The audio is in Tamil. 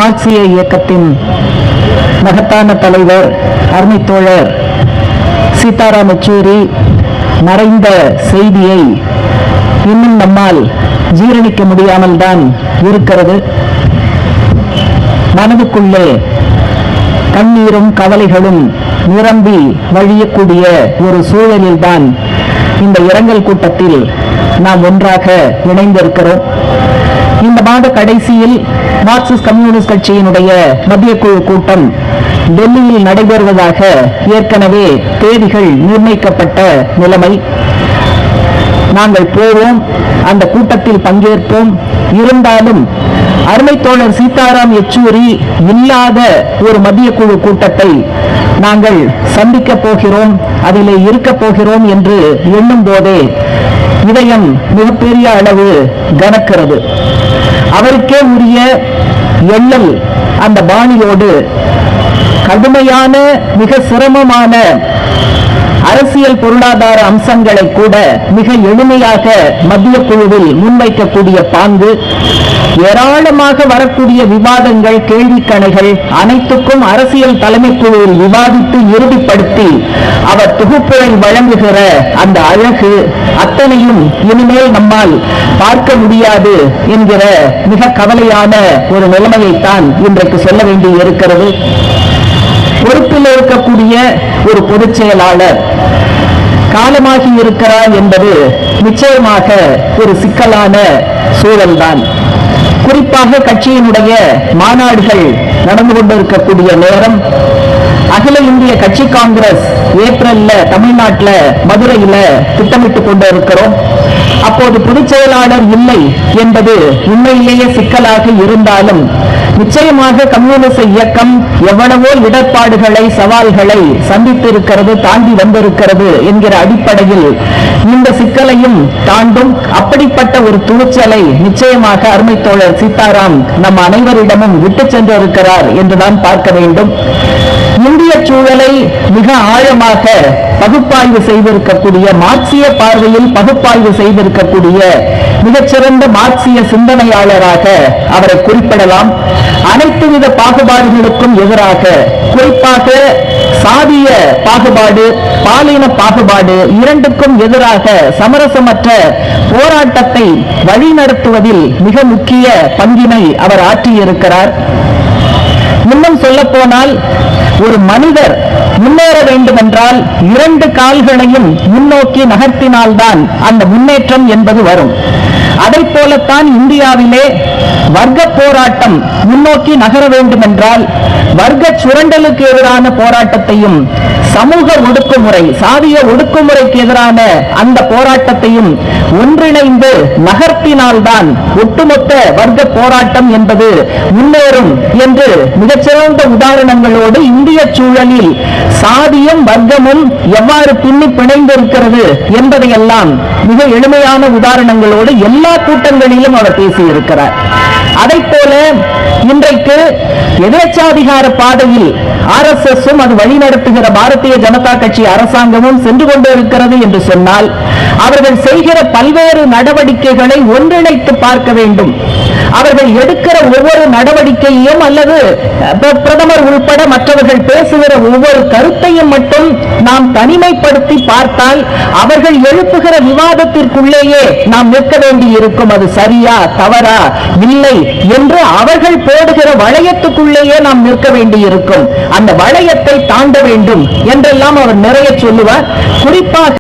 மார்க்சிய இயக்கத்தின் மகத்தான தலைவர் அருமை தோழர் சீதாராம் யெச்சூரி மறைந்த செய்தியை இன்னும் நம்மால் ஜீரணிக்க முடியாமல் தான் இருக்கிறது. மனதுக்குள்ளே கண்ணீரும் கவலைகளும் நிரம்பி வழியக்கூடிய ஒரு சூழலில்தான் இந்த இரங்கல் கூட்டத்தில் நாம் ஒன்றாக இணைந்திருக்கிறோம். இந்த மாத கடைசியில் மார்க்சிஸ்ட் கம்யூனிஸ்ட் கட்சியினுடைய மத்திய குழு கூட்டம் டெல்லியில் நடைபெறுவதாக ஏற்கனவே தேதிகள் நிர்ணயிக்கப்பட்ட நிலைமை. நாங்கள் போவோம், அந்த கூட்டத்தில் பங்கேற்போம். இருந்தாலும் அருமை தோழர் சீதாராம் யெச்சூரி இல்லாத ஒரு மத்திய குழு கூட்டத்தை நாங்கள் சந்திக்க போகிறோம், அதிலே இருக்க போகிறோம் என்று எண்ணும் போதே இதயம் மிகப்பெரிய அளவு கனக்கிறது. அவருக்கே உரிய எண்ணல் அந்த பாணியோடு கடுமையான மிக சிரமமான அரசியல் பொருளாதார அம்சங்களை கூட மிக எளிமையாக மத்திய குழுவில் முன்வைக்கக்கூடிய பாங்கு, ஏராளமாக வரக்கூடிய விவாதங்கள், கேள்விக்கணைகள் அனைத்துக்கும் அரசியல் தலைமை குழுவில் விவாதித்து இறுதிப்படுத்தி அவர் தொகுப்புரை வழங்குகிற அந்த அழகு அத்தனையும் இனிமேல் நம்மால் பார்க்க முடியாது என்கிற மிக கவலையான ஒரு நிலைமையைத்தான் இன்றைக்கு சொல்ல வேண்டி இருக்கிறது. பொறுப்பில் இருக்கக்கூடிய ஒரு பொதுச் செயலாளர் காலமாகி இருக்கிறார் என்பது நிச்சயமாக ஒரு சிக்கலான சூழல்தான். குறிப்பாக கட்சியினுடைய மாநாடுகள் நடந்து கொண்டிருக்கக்கூடிய நேரம், அகில இந்திய கட்சி காங்கிரஸ் ஏப்ரல்ல தமிழ்நாட்டில் மதுரையில திட்டமிட்டுக் கொண்டு இருக்கிறோம். அப்போது பொதுச் செயலாளர் இல்லை என்பது உண்மையிலேயே சிக்கலாக இருந்தாலும் நிச்சயமாக கம்யூனிஸ்ட் இயக்கம் எவ்வளவோ இடர்பாடுகளை, சவால்களை சந்தித்திருக்கிறது, தாண்டி வந்திருக்கிறது என்கிற அடிப்படையில் இந்த சிக்கலையும் தாண்டும் அப்படிப்பட்ட ஒரு துணிச்சலை நிச்சயமாக அருமை தோழர் சீதாராம் நம் அனைவரிடமும் விட்டு சென்றிருக்கிறார் என்றுதான் பார்க்க வேண்டும். இந்திய சூழலை மிக ஆழமாக பகுப்பாய்வு செய்திருக்கக்கூடிய, மார்க்சிய பார்வையில் பகுப்பாய்வு செய்திருக்கக்கூடிய மிகச்சிறந்த மார்க்சிய சிந்தனையாளராக அவரை குறிப்பிடலாம். அனைத்து வித பாகுபாடுகளுக்கும் எதிராக, குறிப்பாக சாதிய பாகுபாடு, பாலின பாகுபாடு இரண்டுக்கும் எதிராக சமரசமற்ற போராட்டத்தை வழிநடத்துவதில் மிக முக்கிய பங்கினை அவர் ஆற்றியிருக்கிறார். இன்னும் சொல்ல போனால், ஒரு மனிதர் முன்னேற வேண்டும் என்றால் இரண்டு கால்களையும் முன்னோக்கி நகர்த்தினால்தான் அந்த முன்னேற்றம் என்பது வரும். அதை போலத்தான் இந்தியாவிலே வர்க்க போராட்டம் முன்னோக்கி நகர வேண்டும் என்றால் வர்க்க சுரண்டலுக்கு எதிரான போராட்டத்தையும், சமூக ஒடுக்குமுறை, சாதிய ஒடுக்குமுறைக்கு எதிரான அந்த போராட்டத்தையும் ஒன்றிணைந்து நகர்த்தினால்தான் ஒட்டுமொத்த வர்க்க போராட்டம் என்பது முன்னேறும் என்று மிகச்சிறந்த உதாரணங்களோடு இந்திய சூழலில் சாதியும் வர்க்கமும் எவ்வாறு பின்னி பிணைந்திருக்கிறது என்பதையெல்லாம் மிக எளிமையான உதாரணங்களோடு எல்லா கூட்டங்களிலும் அவர் பேசியிருக்கிறார். அதை போல இன்றைக்கு எதேச்சாதிகார பாதையில் RSSும் அது வழிநடத்துகிற பாரதிய ஜனதா கட்சி அரசாங்கமும் சென்று கொண்டிருக்கிறது என்று சொன்னால் அவர்கள் செய்கிற பல்வேறு நடவடிக்கைகளை ஒன்றிணைத்து பார்க்க வேண்டும். அவர்கள் எடுக்கிற ஒவ்வொரு நடவடிக்கையும் அல்லது பிரதமர் உள்பட மற்றவர்கள் பேசுகிற ஒவ்வொரு கருத்தையும் மட்டும் நாம் தனிமைப்படுத்தி பார்த்தால் அவர்கள் எழுப்புகிற விவாதத்திற்குள்ளேயே நாம் நிற்க வேண்டி இருக்கும். அது சரியா தவறா இல்லை என்று அவர்கள் போடுகிற வளையத்துக்குள்ளேயே நாம் நிற்க வேண்டி இருக்கும். அந்த வளையத்தை தாண்ட வேண்டும் என்றெல்லாம் அவர் நிறைய சொல்லுவார். குறிப்பாக